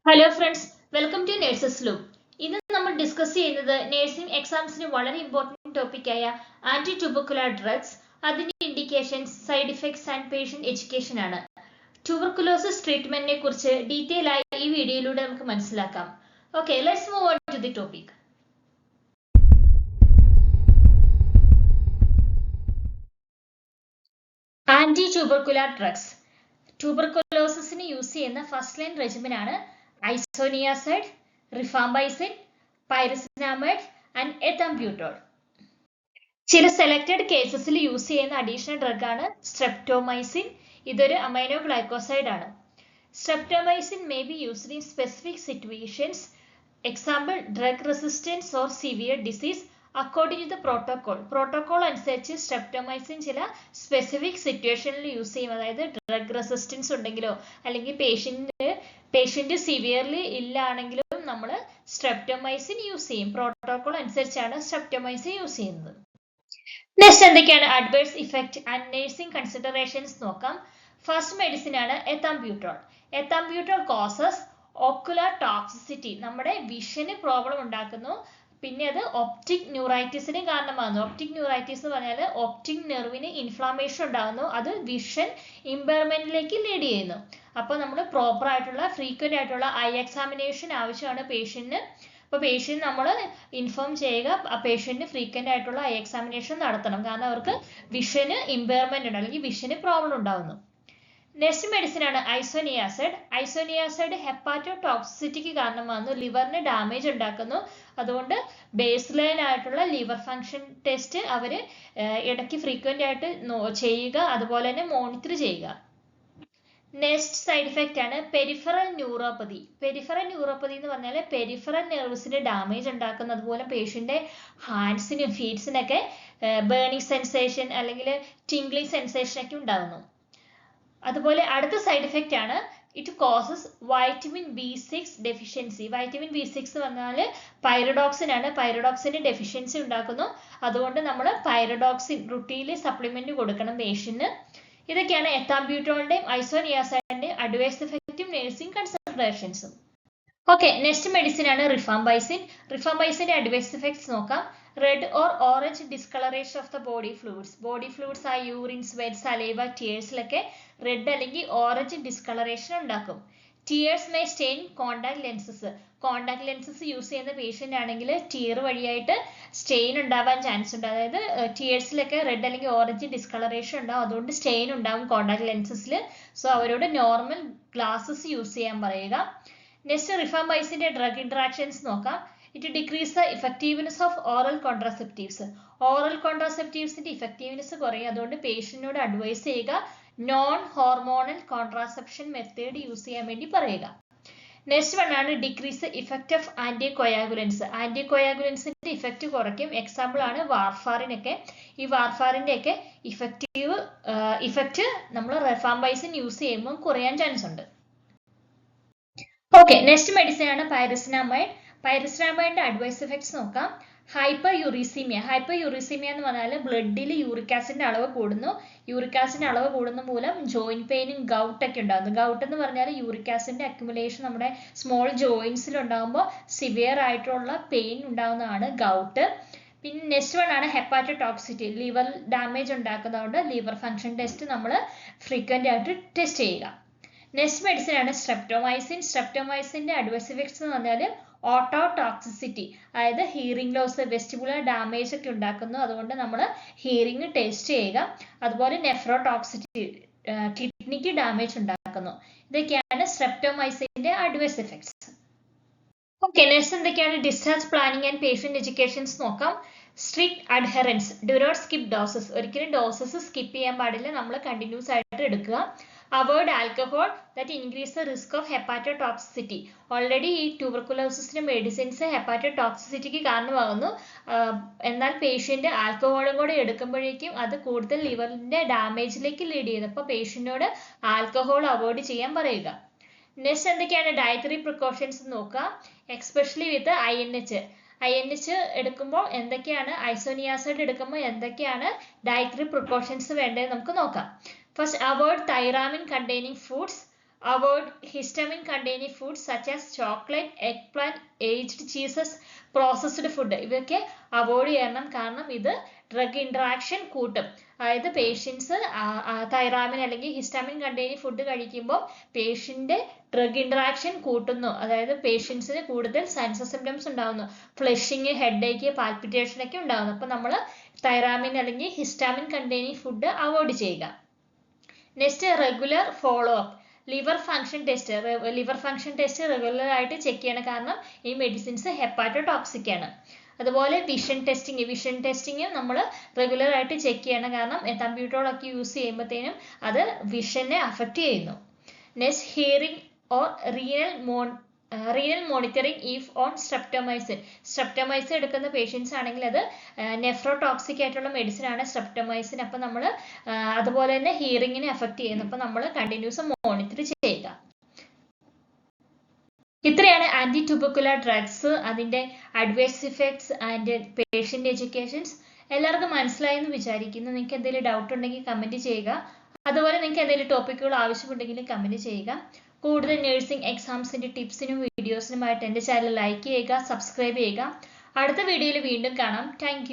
Hello friends, welcome to nurses loop. ഇന്ന് നമ്മൾ discuss ചെയ്യുന്നത് നഴ്സിംഗ് എക്സാംസിന് വളരെ ഇമ്പോർട്ടൻറ്റ് ടോപ്പിക്കായ ആന്റി ട്യൂബർക്കുലർ ഡ്രഗ്സ്, അതിന്റെ indications, side effects and patient education ആണ്. ട്യൂബർക്കുലോസിസ് ട്രീറ്റ്മെന്റിനെ കുറിച്ച് ഡീറ്റെയിൽ ആയി ഈ വീഡിയോയിലൂടെ നമുക്ക് മനസ്സിലാക്കാം. Okay, let's move on to the topic. Anti tubercular drugs. ട്യൂബർക്കുലോസിസിന് യൂസ് ചെയ്യുന്ന ഫസ്റ്റ് ലൈൻ റെജിമെൻ ആണ് isoniazid, rifampicin, pyrazinamide and ethambutol. ചില സെലക്ടഡ് കേസസിൽ യൂസ് ചെയ്യുന്ന അഡീഷണൽ ഡ്രഗ് ആണ് സ്ട്രെപ്റ്റോമൈസിൻ. ഇതൊരു അമൈനോ ഗ്ലൈക്കോസൈഡ് ആണ്. Streptomycin may be used in specific situations, example drug resistance or severe disease according to the protocol അനുസരിച്ച് streptomycin ചില specific സിറ്റുവേഷനിൽ use ചെയ്യും. അതായത് ഡ്രഗ് റെസിസ്റ്റൻസ് ഉണ്ടെങ്കിലോ അല്ലെങ്കിൽ പേഷ്യന്റ് സിവിയർലി ഇല്ലാണെങ്കിലും നമ്മൾ സ്ട്രെപ്റ്റോമൈസിൻ യൂസ് ചെയ്യും. പ്രോട്ടോകോൾ അനുസരിച്ചാണ് സ്ട്രെപ്റ്റോമൈസിൻ യൂസ് ചെയ്യുന്നത്. നെക്സ്റ്റ് എന്തൊക്കെയാണ് adverse effect and nursing considerations നോക്കാം. ഫസ്റ്റ് മെഡിസിൻ ആണ് എത്തംബ്യൂട്ടോൾ. എത്തംബ്യൂട്ടോൾ കോസസ് ഓക്കുലർ ടോക്സിസിറ്റി, നമ്മുടെ വിഷന് പ്രോബ്ലം ഉണ്ടാക്കുന്നു. പിന്നെ അത് ഒപ്റ്റിക് ന്യൂറൈറ്റിസിന് കാരണമാകുന്നു. ഒപ്റ്റിക് ന്യൂറൈറ്റിസ് എന്ന് പറഞ്ഞാൽ ഒപ്റ്റിക് നെർവിന് ഇൻഫ്ലാമേഷൻ ഉണ്ടാകുന്നു. അത് വിഷൻ ഇമ്പയർമെന്റിലേക്ക് ലീഡ് ചെയ്യുന്നു. അപ്പോൾ നമ്മൾ പ്രോപ്പർ ആയിട്ടുള്ള ഫ്രീക്വന്റ് ആയിട്ടുള്ള ഐ എക്സാമിനേഷൻ ആവശ്യമാണ് പേഷ്യന്റിന്. അപ്പോൾ പേഷ്യന്റ് നമ്മൾ ഇൻഫോം ചെയ്യുക, ആ പേഷ്യന്റിന് ഫ്രീക്വന്റ് ആയിട്ടുള്ള ഐ എക്സാമിനേഷൻ നടത്തണം. കാരണം അവർക്ക് വിഷന് ഇമ്പയർമെന്റ് ഉണ്ട്, അല്ലെങ്കിൽ വിഷന് പ്രോബ്ലം ഉണ്ടാകുന്നു. നെക്സ്റ്റ് മെഡിസിൻ ആണ് ഐസോനിയാസൈഡ്. ഐസോനിയാസൈഡ് ഹെപ്പാറ്റോടോക്സിസിറ്റിക്ക് കാരണമാകുന്നു. ലിവറിന് ഡാമേജ് ഉണ്ടാക്കുന്നു. അതുകൊണ്ട് ബേസ് ലൈൻ ആയിട്ടുള്ള ലിവർ ഫംഗ്ഷൻ ടെസ്റ്റ് അവർ ഇടയ്ക്ക് ഫ്രീക്വന്റ് ആയിട്ട് ചെയ്യുക, അതുപോലെ തന്നെ മോണിറ്റർ ചെയ്യുക. നെക്സ്റ്റ് സൈഡ് ഇഫക്റ്റ് ആണ് പെരിഫറൽ ന്യൂറോപ്പതി. പെരിഫറൽ ന്യൂറോപ്പതി എന്ന് പറഞ്ഞാൽ പെരിഫറൽ നെർവ്സിന് ഡാമേജ് ഉണ്ടാക്കുന്ന, അതുപോലെ പേഷ്യന്റെ ഹാൻഡ്സിനും ഫീറ്റ്സിനൊക്കെ ബേണിംഗ് സെൻസേഷൻ അല്ലെങ്കിൽ ടിംഗ്ലിംഗ് സെൻസേഷൻ ഒക്കെ ഉണ്ടാകുന്നു. അതുപോലെ അടുത്ത സൈഡ് ഇഫക്റ്റ് ആണ് it causes vitamin B6 deficiency. Vitamin B6 എന്ന് പറഞ്ഞാൽ പൈറഡോക്സിൻ ആണ്. പൈറഡോക്സിന്റെ ഡെഫിഷ്യൻസി ഉണ്ടാക്കുന്നു. അതുകൊണ്ട് നമ്മൾ പൈറഡോക്സിൻ റുട്ടീനിൽ സപ്ലിമെന്റ് കൊടുക്കണം പേഷ്യന്റിന്. ഇതൊക്കെയാണ് എത്തംബ്യൂട്ടോളിന്റെയും ഐസോനിയാസൈഡിന്റെയും അഡ്വേഴ്സ് ഇഫക്റ്റും നഴ്സിംഗ് കൺസിഡറേഷൻസും. ഓക്കെ, നെക്സ്റ്റ് മെഡിസിൻ ആണ് റിഫാംബൈസിൻ. റിഫാംബൈസിന്റെ അഡ്വേഴ്സ് ഇഫക്ട്സ് നോക്കാം. Red or orange discoloration of the body fluids. Body fluids ആ യൂറിൻ, സ്വെറ്റ്, സലൈവ, ടിയേഴ്സിലൊക്കെ റെഡ് അല്ലെങ്കിൽ ഓറഞ്ച് ഡിസ്കളറേഷൻ ഉണ്ടാക്കും. Tears may stain contact lenses. Contact lenses use ചെയ്യുന്ന patient ആണെങ്കിൽ tear വഴിയായിട്ട് സ്റ്റെയിൻ ഉണ്ടാവാൻ ചാൻസ് ഉണ്ട്. അതായത് ടിയേഴ്സിലൊക്കെ റെഡ് അല്ലെങ്കിൽ ഓറഞ്ച് ഡിസ്കളറേഷൻ ഉണ്ടാവും. അതുകൊണ്ട് സ്റ്റെയിൻ ഉണ്ടാവും കോണ്ടാക്ട് ലെൻസസിൽ. സോ അവരോട് നോർമൽ ഗ്ലാസസ് യൂസ് ചെയ്യാൻ പറയുക. നെക്സ്റ്റ് റിഫാംബൈസിന്റെ ഡ്രഗ് ഇന്ററാക്ഷൻസ് നോക്കാം. It decrease the effectiveness of oral contraceptives. Oral കോൺട്രാസെപ്റ്റീവ്സിന്റെ ഇഫക്റ്റീവ്നെസ് കുറയും. അതുകൊണ്ട് പേഷ്യന്റിനോട് അഡ്വൈസ് ചെയ്യുക non hormonal contraception method use ചെയ്യാൻ വേണ്ടി പറയുക. നെക്സ്റ്റ് വൺ ആണ് ഡിക്രീസ് ഇഫക്റ്റ് ഓഫ് ആന്റികോയാഗുലൻസ്. ആന്റികോയാഗുലൻസിന്റെ ഇഫക്റ്റ് കുറയ്ക്കും. എക്സാമ്പിൾ ആണ് വാർഫാറിനൊക്കെ. ഈ വാർഫാറിന്റെ ഒക്കെ ഇഫക്റ്റ് നമ്മൾ റിഫാംബൈസിൻ യൂസ് ചെയ്യുമ്പോൾ കുറയാൻ ചാൻസ് ഉണ്ട്. ഓക്കെ, നെക്സ്റ്റ് മെഡിസിൻ ആണ് പൈറിസിനാമൈഡ്. പൈറിസിനാമൈഡിന്റെ അഡ്വൈസ് ഇഫക്ട്സ് നോക്കാം. Hyper uricaemia. ഹൈപ്പർ യൂറിസീമിയ എന്ന് പറഞ്ഞാൽ ബ്ലഡിൽ യൂറിക് ആസിഡിന്റെ അളവ് കൂടുന്നു. യൂറിക് ആസിഡിന്റെ അളവ് കൂടുന്ന മൂലം ജോയിന്റ് പെയിനും ഗൗട്ട് ഒക്കെ ഉണ്ടാകുന്നു. ഗൗട്ട് എന്ന് പറഞ്ഞാൽ യൂറിക് ആസിഡിന്റെ അക്യുമുലേഷൻ നമ്മുടെ സ്മോൾ ജോയിന്റ്സിൽ ഉണ്ടാകുമ്പോൾ സിവിയർ ആയിട്ടുള്ള പെയിൻ ഉണ്ടാകുന്നതാണ് ഗൗട്ട്. പിന്നെ നെക്സ്റ്റ് വൺ ആണ് ഹെപ്പാറ്റോടോക്സിറ്റി. ലിവർ ഡാമേജ് ഉണ്ടാക്കുന്നതുകൊണ്ട് ലിവർ ഫംഗ്ഷൻ ടെസ്റ്റ് നമ്മൾ ഫ്രീക്വന്റ് ആയിട്ട് ടെസ്റ്റ് ചെയ്യുക. നെക്സ്റ്റ് മെഡിസിൻ ആണ് സ്ട്രെപ്റ്റോമൈസിൻ. സ്ട്രെപ്റ്റോമൈസിന്റെ അഡ്വേഴ്സ് ഇഫക്ട്സ് എന്ന് പറഞ്ഞാൽ ഓട്ടോടോക്സിസിറ്റി, അതായത് ഹിയറിംഗ് ലോസ്, വെസ്റ്റിബുലർ ഡാമേജ് ഒക്കെ ഉണ്ടാക്കുന്നു. അതുകൊണ്ട് നമ്മൾ ഹിയറിംഗ് ടെസ്റ്റ് ചെയ്യുക. അതുപോലെ നെഫ്രോടോക്സിറ്റി, കിഡ്നിക്ക് ഡാമേജ് ഉണ്ടാക്കുന്നു. ഇതൊക്കെയാണ് സ്ട്രെപ്റ്റോമൈസിന്റെ അഡ്വേഴ്സ് ഇഫക്ട്സ്. ഓക്കെ, നെക്സ്റ്റ് എന്തൊക്കെയാണ് discharge planning and patient educations നോക്കാം. Strict adherence, do not skip doses. ഒരിക്കലും ഡോസസ് സ്കിപ്പ് ചെയ്യാൻ പാടില്ല, നമ്മൾ കണ്ടിന്യൂസ് ആയിട്ട് എടുക്കുക. Avoid alcohol, that increase the risk of hepatotoxicity. Already ഈ ട്യൂബർകുലോസിസിന്റെ മെഡിസിൻസ് ഹെപ്പാറ്റോടോക്സിസിറ്റിക്ക് കാരണമാകുന്നു. എന്നാൽ പേഷ്യന്റ് ആൽക്കഹോളും കൂടെ എടുക്കുമ്പോഴേക്കും അത് കൂടുതൽ ലിവറിന്റെ ഡാമേജിലേക്ക് ലീഡ് ചെയ്യുന്നു. അപ്പോൾ പേഷ്യന്റിനോട് ആൽക്കഹോൾ അവോയ്ഡ് ചെയ്യാൻ പറയുക. നെക്സ്റ്റ് എന്തൊക്കെയാണ് ഡയറ്ററി പ്രിക്കോഷൻസ് നോക്കുക. എക്സ്പെഷ്യലി വിത്ത് INH എടുക്കുമ്പോൾ എന്തൊക്കെയാണ്, ഐസോനിയാസൈഡ് എടുക്കുമ്പോൾ എന്തൊക്കെയാണ് ഡയറ്ററി പ്രിക്കോഷൻസ് വേണ്ടത് നമുക്ക് നോക്കാം. First, avoid tyramine containing foods. Avoid histamine-containing foods such as chocolate, eggplant, aged cheeses, processed food. ഇവയൊക്കെ അവോയ്ഡ് ചെയ്യണം, കാരണം ഇത് ഡ്രഗ് ഇൻട്രാക്ഷൻ കൂട്ടും. അതായത് പേഷ്യൻസ് തൈറാമിൻ അല്ലെങ്കിൽ ഹിസ്റ്റാമിൻ കണ്ടെയ്നിങ് ഫുഡ് കഴിക്കുമ്പോൾ പേഷ്യന്റ് ഡ്രഗ് ഇൻട്രാക്ഷൻ കൂട്ടുന്നു. അതായത് പേഷ്യൻസിന് കൂടുതൽ സൈൻസ് സിംറ്റംസ് ഉണ്ടാകുന്നു. ഫ്ലഷിങ്, ഹെഡേക്ക്, പാൽപിറ്റേഷൻ ഒക്കെ ഉണ്ടാകുന്നു. അപ്പം നമ്മൾ തൈറാമിൻ അല്ലെങ്കിൽ ഹിസ്റ്റാമിൻ കണ്ടെയ്നിങ് ഫുഡ് അവോയ്ഡ് ചെയ്യുക. Next, regular follow up. Liver function test regular ആയിട്ട് ചെക്ക് ചെയ്യണം, കാരണം ഈ മെഡിസിൻസ് ഹെപ്പാറ്റോടോക്സിക് ആണ്. അതുപോലെ വിഷൻ ടെസ്റ്റിങ് നമ്മൾ റെഗുലർ ആയിട്ട് ചെക്ക് ചെയ്യണം, കാരണം എത്തംബ്യൂട്ടോൾ ഒക്കെ യൂസ് ചെയ്യുമ്പോഴത്തേനും അത് വിഷനെ അഫക്റ്റ് ചെയ്യുന്നു. Next, hearing or renal monitoring if on streptomycin എടുക്കുന്ന പേഷ്യൻസ് ആണെങ്കിൽ അത് നെഫ്രോടോക്സിക് ആയിട്ടുള്ള മെഡിസിൻ ആണ് സ്ട്രെപ്റ്റോമൈസിൻ. അപ്പം നമ്മൾ അതുപോലെ തന്നെ ഹിയറിങ്ങിനെ അഫക്റ്റ് ചെയ്യുന്നു. അപ്പം നമ്മൾ കണ്ടിന്യൂസ് മോണിറ്റർ ചെയ്യുക. ഇത്രയാണ് ആന്റി ട്യൂബർക്കുലർ ഡ്രഗ്സ്, അതിന്റെ adverse effects and patient educations. എല്ലാവർക്കും മനസ്സിലായെന്ന് വിചാരിക്കുന്നു. നിങ്ങൾക്ക് എന്തെങ്കിലും ഡൗട്ട് ഉണ്ടെങ്കിൽ കമന്റ് ചെയ്യുക. അതുപോലെ നിങ്ങൾക്ക് എന്തെങ്കിലും ടോപ്പിക്കുകൾ ആവശ്യമുണ്ടെങ്കിൽ കമന്റ് ചെയ്യുക. കൂടുതൽ നഴ്സിംഗ് എക്സാംസിന്റെ ടിപ്സിനും വീഡിയോസിനുമായിട്ട് എൻ്റെ ചാനൽ ലൈക്ക് ചെയ്യുക, സബ്സ്ക്രൈബ് ചെയ്യുക. അടുത്ത വീഡിയോയിൽ വീണ്ടും കാണാം. താങ്ക്